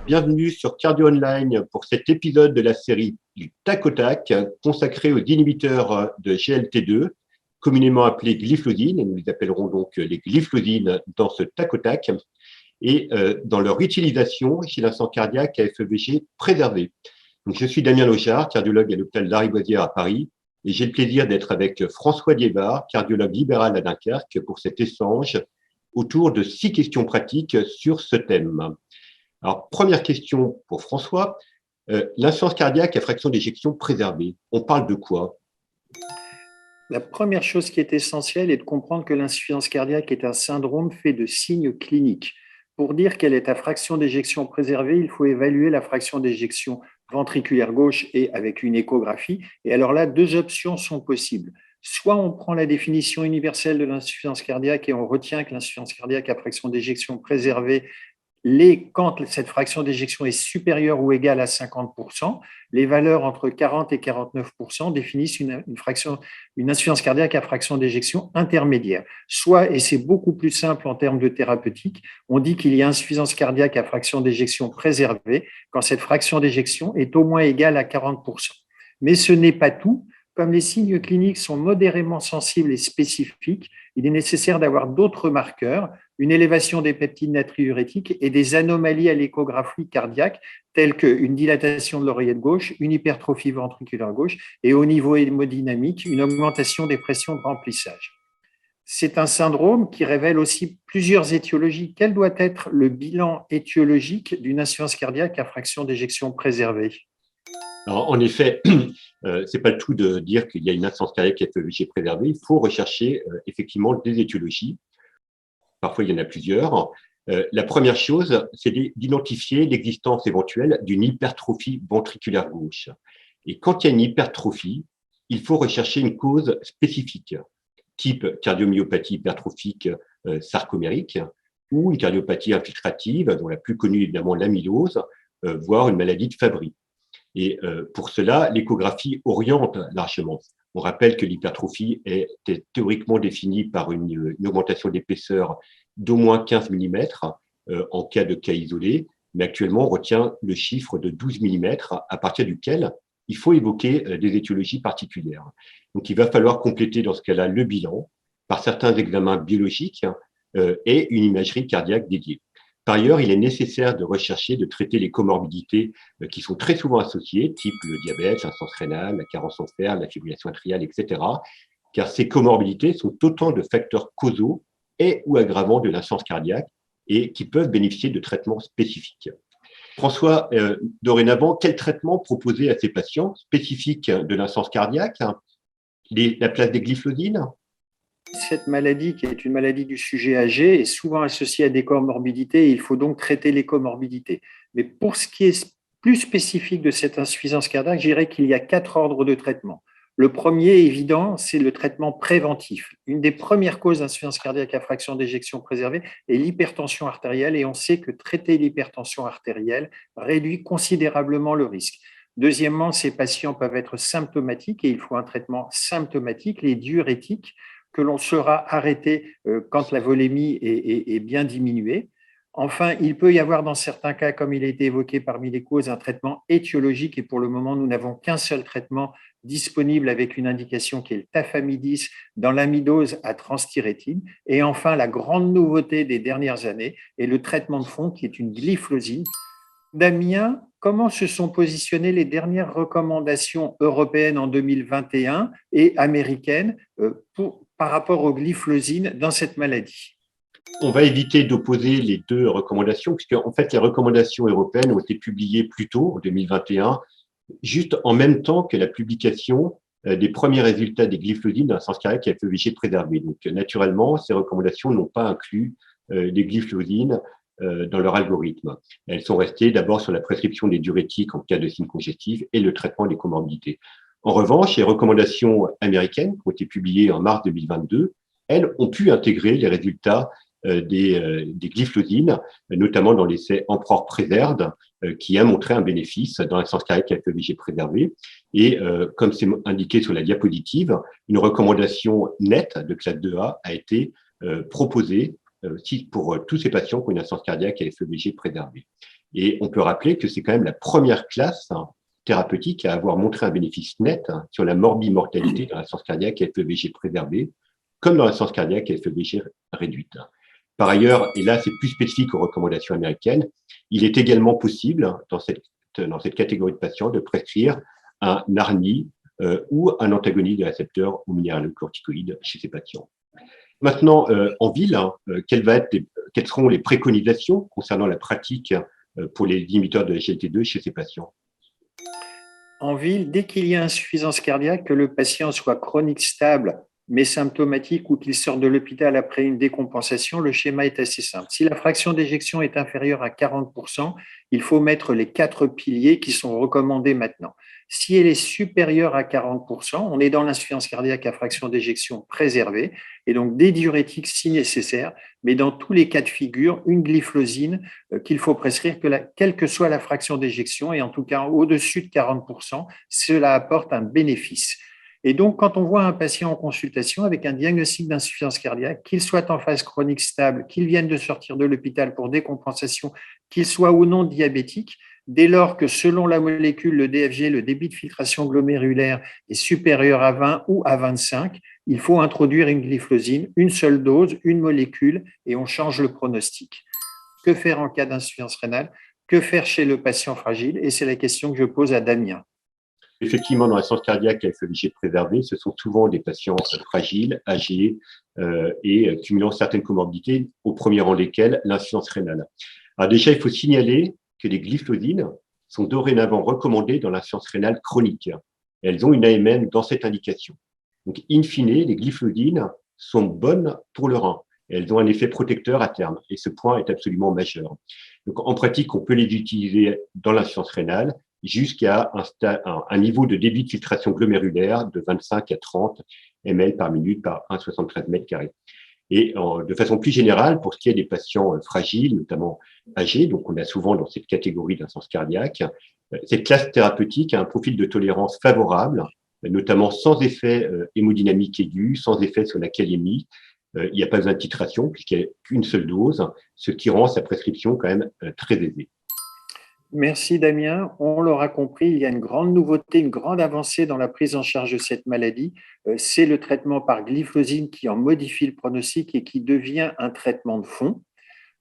bienvenue sur Cardio Online pour cet épisode de la série du Tac au Tac consacré aux inhibiteurs de GLT2, communément appelés glyphosines, et nous les appellerons donc les glyphosines dans ce Tac au Tac, et dans leur utilisation chez l'insuffisance cardiaque à FEVG préservée. Donc, je suis Damien Lochard, cardiologue à l'hôpital Lariboisière à Paris, et j'ai le plaisir d'être avec François Liévard, cardiologue libéral à Dunkerque, pour cet échange autour de 6 questions pratiques sur ce thème. Alors, première question pour François. L'insuffisance cardiaque à fraction d'éjection préservée, on parle de quoi? La première chose qui est essentielle est de comprendre que l'insuffisance cardiaque est un syndrome fait de signes cliniques. Pour dire quelle est ta fraction d'éjection préservée, il faut évaluer la fraction d'éjection ventriculaire gauche et avec une échographie. Et alors là, 2 options sont possibles. Soit on prend la définition universelle de l'insuffisance cardiaque et on retient que l'insuffisance cardiaque à fraction d'éjection préservée, quand cette fraction d'éjection est supérieure ou égale à 50%, les valeurs entre 40 et 49% définissent une insuffisance cardiaque à fraction d'éjection intermédiaire. Soit, et c'est beaucoup plus simple en termes de thérapeutique, on dit qu'il y a insuffisance cardiaque à fraction d'éjection préservée quand cette fraction d'éjection est au moins égale à 40%. Mais ce n'est pas tout. Comme les signes cliniques sont modérément sensibles et spécifiques, il est nécessaire d'avoir d'autres marqueurs, une élévation des peptides natriurétiques et des anomalies à l'échographie cardiaque, telles qu'une dilatation de l'oreillette gauche, une hypertrophie ventriculaire gauche et au niveau hémodynamique, une augmentation des pressions de remplissage. C'est un syndrome qui révèle aussi plusieurs étiologies. Quel doit être le bilan étiologique d'une insuffisance cardiaque à fraction d'éjection préservée? Alors, en effet, c'est pas le tout de dire qu'il y a une insuffisance cardiaque FEVG préservée. Il faut rechercher effectivement des étiologies. Parfois, il y en a plusieurs. La première chose, c'est d'identifier l'existence éventuelle d'une hypertrophie ventriculaire gauche. Et quand il y a une hypertrophie, il faut rechercher une cause spécifique, type cardiomyopathie hypertrophique sarcomérique ou une cardiopathie infiltrative, dont la plus connue évidemment l'amylose, voire une maladie de Fabry. Et pour cela, l'échographie oriente largement. On rappelle que l'hypertrophie est théoriquement définie par une augmentation d'épaisseur d'au moins 15 mm en cas de cas isolé, mais actuellement, on retient le chiffre de 12 mm à partir duquel il faut évoquer des étiologies particulières. Donc, il va falloir compléter dans ce cas-là le bilan par certains examens biologiques et une imagerie cardiaque dédiée. Par ailleurs, il est nécessaire de rechercher, de traiter les comorbidités qui sont très souvent associées, type le diabète, l'insuffisance rénale, la carence en fer, la fibrillation atriale, etc., car ces comorbidités sont autant de facteurs causaux et ou aggravants de l'insuffisance cardiaque et qui peuvent bénéficier de traitements spécifiques. François, dorénavant, quel traitement proposer à ces patients spécifiques de l'insuffisance cardiaque? La place des glyphosines? Cette maladie, qui est une maladie du sujet âgé, est souvent associée à des comorbidités et il faut donc traiter les comorbidités. Mais pour ce qui est plus spécifique de cette insuffisance cardiaque, je dirais qu'il y a 4 ordres de traitement. Le premier, évident, c'est le traitement préventif. Une des premières causes d'insuffisance cardiaque à fraction d'éjection préservée est l'hypertension artérielle et on sait que traiter l'hypertension artérielle réduit considérablement le risque. Deuxièmement, ces patients peuvent être symptomatiques et il faut un traitement symptomatique, les diurétiques, que l'on sera arrêté quand la volémie est bien diminuée. Enfin, il peut y avoir dans certains cas, comme il a été évoqué parmi les causes, un traitement étiologique et pour le moment, nous n'avons qu'un seul traitement disponible avec une indication qui est le tafamidis dans l'amidose à transthyrétine. Et enfin, la grande nouveauté des dernières années est le traitement de fond qui est une glyphosine. Damien, comment se sont positionnées les dernières recommandations européennes en 2021 et américaines par rapport aux glyphosines dans cette maladie? On va éviter d'opposer les 2 recommandations, puisque en fait, les recommandations européennes ont été publiées plus tôt, en 2021, juste en même temps que la publication des premiers résultats des glyphosines dans l'insuffisance cardiaque à FEVG préservée. Donc, naturellement, ces recommandations n'ont pas inclus les glyphosines dans leur algorithme. Elles sont restées d'abord sur la prescription des diurétiques en cas de signes congestifs et le traitement des comorbidités. En revanche, les recommandations américaines qui ont été publiées en mars 2022, elles ont pu intégrer les résultats des glyphosines, notamment dans l'essai Emperor Preserved, qui a montré un bénéfice dans l'insuffisance cardiaque à FEVG préservée. Et comme c'est indiqué sur la diapositive, une recommandation nette de classe 2A a été proposée pour tous ces patients qui ont une insuffisance cardiaque à FEVG préservée. Et on peut rappeler que c'est quand même la première classe thérapeutique à avoir montré un bénéfice net sur la morbimortalité dans l'insuffisance cardiaque FEVG préservée, comme dans l'insuffisance cardiaque FEVG réduite. Par ailleurs, et là c'est plus spécifique aux recommandations américaines, il est également possible dans cette catégorie de patients de prescrire un ARNI ou un antagoniste des récepteurs aux minéralocorticoïdes chez ces patients. Maintenant, en ville, quelles seront les préconisations concernant la pratique pour les inhibiteurs de SGLT2 chez ces patients? En ville, dès qu'il y a insuffisance cardiaque, que le patient soit chronique stable, mais symptomatique, ou qu'il sorte de l'hôpital après une décompensation, le schéma est assez simple. Si la fraction d'éjection est inférieure à 40%, il faut mettre les 4 piliers qui sont recommandés maintenant. Si elle est supérieure à 40%, on est dans l'insuffisance cardiaque à fraction d'éjection préservée, et donc des diurétiques si nécessaire, mais dans tous les cas de figure, une glyphosine qu'il faut prescrire, quelle que soit la fraction d'éjection, et en tout cas au-dessus de 40%, cela apporte un bénéfice. Et donc, quand on voit un patient en consultation avec un diagnostic d'insuffisance cardiaque, qu'il soit en phase chronique stable, qu'il vienne de sortir de l'hôpital pour décompensation, qu'il soit ou non diabétique, dès lors que selon la molécule, le DFG, le débit de filtration glomérulaire est supérieur à 20 ou à 25, il faut introduire une glyphosine, une seule dose, une molécule, et on change le pronostic. Que faire en cas d'insuffisance rénale? Que faire chez le patient fragile? Et c'est la question que je pose à Damien. Effectivement, dans l'insuffisance cardiaque à FEVG préservée, ce sont souvent des patients fragiles, âgés et cumulant certaines comorbidités, au premier rang desquelles l'insuffisance rénale. Alors déjà, il faut signaler que les glyphosines sont dorénavant recommandées dans l'insuffisance rénale chronique. Et elles ont une AMM dans cette indication. Donc, in fine, les glyphosines sont bonnes pour le rein. Et elles ont un effet protecteur à terme. Et ce point est absolument majeur. Donc, en pratique, on peut les utiliser dans l'insuffisance rénale jusqu'à un niveau de débit de filtration glomérulaire de 25 à 30 ml par minute par 1,73 mètres carrés. Et de façon plus générale, pour ce qui est des patients fragiles, notamment âgés, donc on a souvent dans cette catégorie d'insuffisance cardiaque, cette classe thérapeutique a un profil de tolérance favorable, notamment sans effet hémodynamique aigu, sans effet sur la kaliémie. Il n'y a pas besoin de titration puisqu'il n'y a qu'une seule dose, ce qui rend sa prescription quand même très aisée. Merci Damien. On l'aura compris, il y a une grande nouveauté, une grande avancée dans la prise en charge de cette maladie. C'est le traitement par glyphosine qui en modifie le pronostic et qui devient un traitement de fond.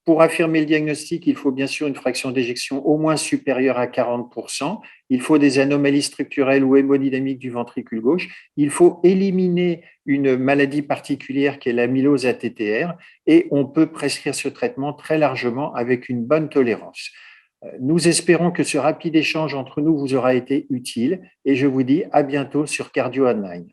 Pour affirmer le diagnostic, il faut bien sûr une fraction d'éjection au moins supérieure à 40%. Il faut des anomalies structurelles ou hémodynamiques du ventricule gauche. Il faut éliminer une maladie particulière qui est l'amylose ATTR et on peut prescrire ce traitement très largement avec une bonne tolérance. Nous espérons que ce rapide échange entre nous vous aura été utile et je vous dis à bientôt sur Cardio Online.